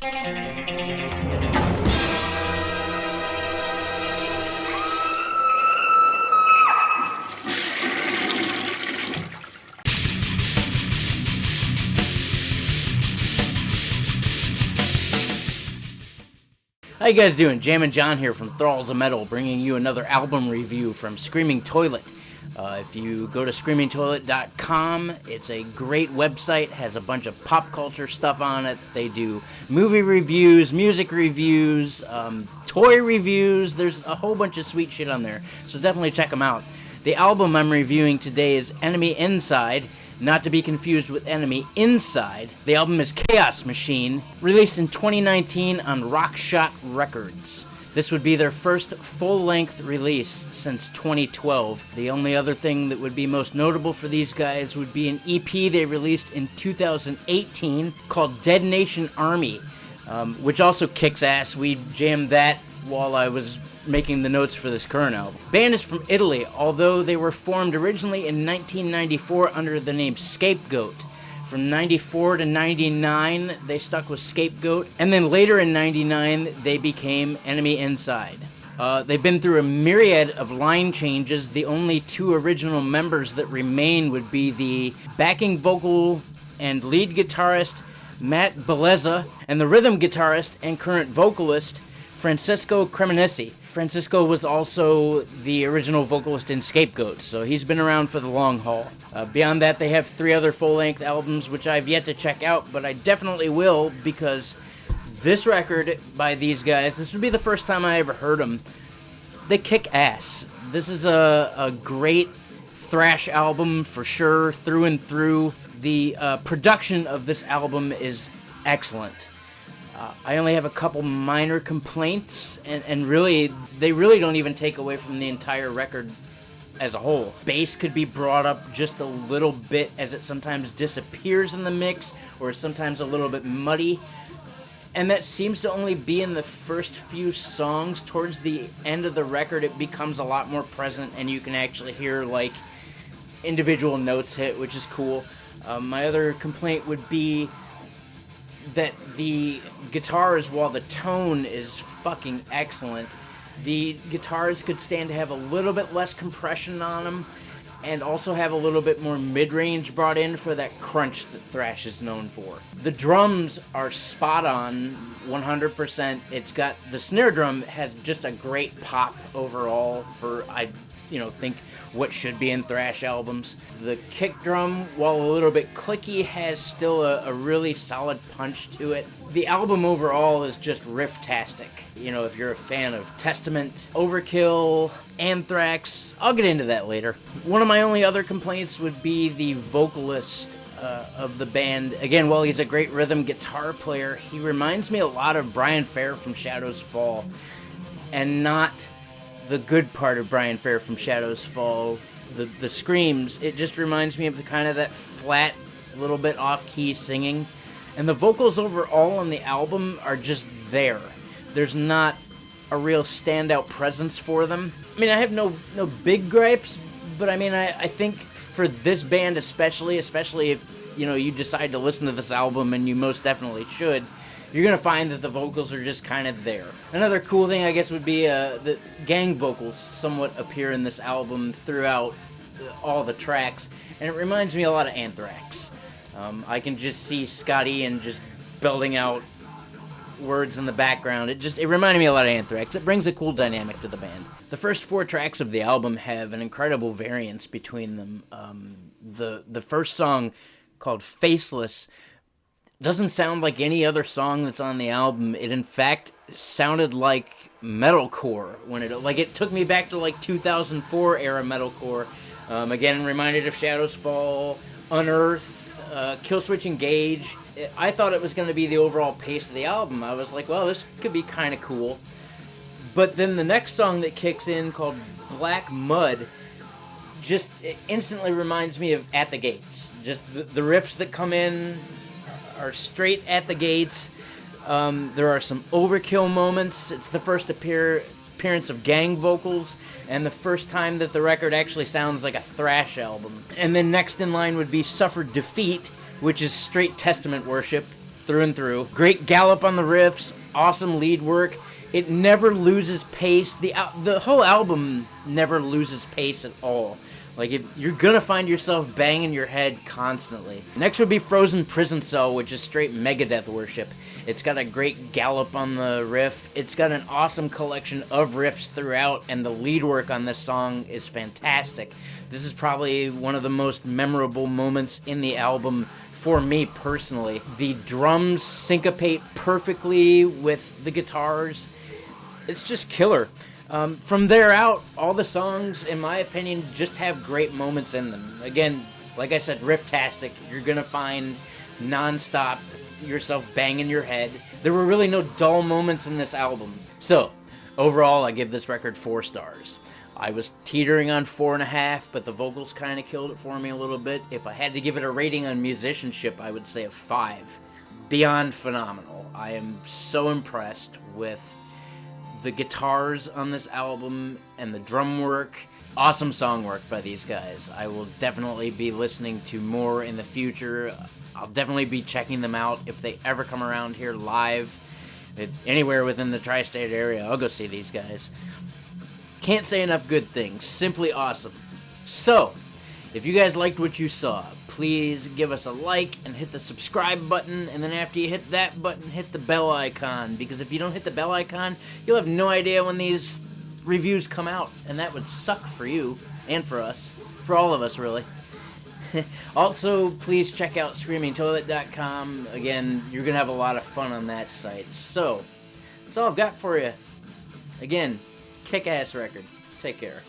How you guys doing? Jammin' John here from Thralls of Metal, bringing you another album review from Screaming Toilet. If you go to screamingtoilet.com, it's a great website, has a bunch of pop culture stuff on it. They do movie reviews, music reviews, toy reviews. There's a whole bunch of sweet shit on there, so definitely check them out. The album I'm reviewing today is Enemynside, not to be confused with Enemynside. The album is Chaos Machine, released in 2019 on Rockshot Records. This would be their first full-length release since 2012. The only other thing that would be most notable for these guys would be an EP they released in 2018 called Dead Nation Army, which also kicks ass. We jammed that while I was making the notes for this current album. Band is from Italy, although they were formed originally in 1994 under the name Scapegoat. From 94 to 99, they stuck with Scapegoat, and then later in 99, they became Enemynside. They've been through a myriad of line changes. The only two original members that remain would be the backing vocal and lead guitarist, Matt Bellezza, and the rhythm guitarist and current vocalist, Francesco Cremonesi. Francisco was also the original vocalist in Scapegoat, so he's been around for the long haul. Beyond that, they have 3 other full-length albums, which I've yet to check out, but I definitely will, because this record by these guys, this would be the first time I ever heard them. They kick ass. This is a great thrash album for sure, through and through. The production of this album is excellent. I only have a couple minor complaints, and really, they really don't even take away from the entire record as a whole. Bass could be brought up just a little bit, as it sometimes disappears in the mix, or is sometimes a little bit muddy. And that seems to only be in the first few songs. Towards the end of the record, it becomes a lot more present, and you can actually hear, like, individual notes hit, which is cool. My other complaint would be that the guitars, while the tone is fucking excellent, the guitars could stand to have a little bit less compression on them, and also have a little bit more mid-range brought in for that crunch that thrash is known for. The drums are spot on, 100%. It's got, the snare drum has just a great pop overall for, think what should be in thrash albums. The kick drum, while a little bit clicky, has still a really solid punch to it. The album overall is just riff-tastic. If you're a fan of Testament, Overkill, Anthrax, I'll get into that later. One of my only other complaints would be the vocalist of the band. Again, while he's a great rhythm guitar player, he reminds me a lot of Brian Fair from Shadows Fall, and not the good part of Brian Fair from Shadows Fall, the screams. It just reminds me of the kind of that flat, little bit off-key singing. And the vocals overall on the album are just there. There's not a real standout presence for them. I mean, I have no big gripes, but I think for this band especially if you decide to listen to this album, and you most definitely should, you're going to find that the vocals are just kind of there. Another cool thing, I guess, would be the gang vocals somewhat appear in this album throughout all the tracks, and it reminds me a lot of Anthrax. I can just see Scott Ian just belting out words in the background. It reminded me a lot of Anthrax. It brings a cool dynamic to the band. The first 4 tracks of the album have an incredible variance between them. The first song, called Faceless, doesn't sound like any other song that's on the album. It in fact sounded like metalcore when it took me back to like 2004 era metalcore. Again, reminded of Shadows Fall, Unearth, Killswitch Engage. I thought it was going to be the overall pace of the album. I was like, well, this could be kind of cool. But then the next song that kicks in, called Black Mud, just instantly reminds me of At the Gates. Just the riffs that come in are straight at the gates. There are some Overkill moments. It's the first appearance of gang vocals, and the first time that the record actually sounds like a thrash album. And then next in line would be Suffered Defeat, which is straight Testament worship through and through. Great gallop on the riffs, awesome lead work. It never loses pace. The whole album never loses pace at all. Like, you're gonna find yourself banging your head constantly. Next would be Frozen Prison Cell, which is straight Megadeth worship. It's got a great gallop on the riff. It's got an awesome collection of riffs throughout, and the lead work on this song is fantastic. This is probably one of the most memorable moments in the album for me personally. The drums syncopate perfectly with the guitars. It's just killer. From there out, all the songs, in my opinion, just have great moments in them. Again, like I said, riff-tastic. You're going to find non-stop yourself banging your head. There were really no dull moments in this album. So, overall, I give this record 4 stars. I was teetering on 4.5, but the vocals kind of killed it for me a little bit. If I had to give it a rating on musicianship, I would say a 5. Beyond phenomenal. I am so impressed with the guitars on this album and the drum work. Awesome song work by these guys. I will definitely be listening to more in the future. I'll definitely be checking them out if they ever come around here live. Anywhere within the tri-state area, I'll go see these guys. Can't say enough good things. Simply awesome. So, if you guys liked what you saw, please give us a like and hit the subscribe button, and then after you hit that button, hit the bell icon, because if you don't hit the bell icon, you'll have no idea when these reviews come out, and that would suck for you, and for us, for all of us, really. Also, please check out screamingtoilet.com. Again, you're going to have a lot of fun on that site. So, that's all I've got for you. Again, kick-ass record. Take care.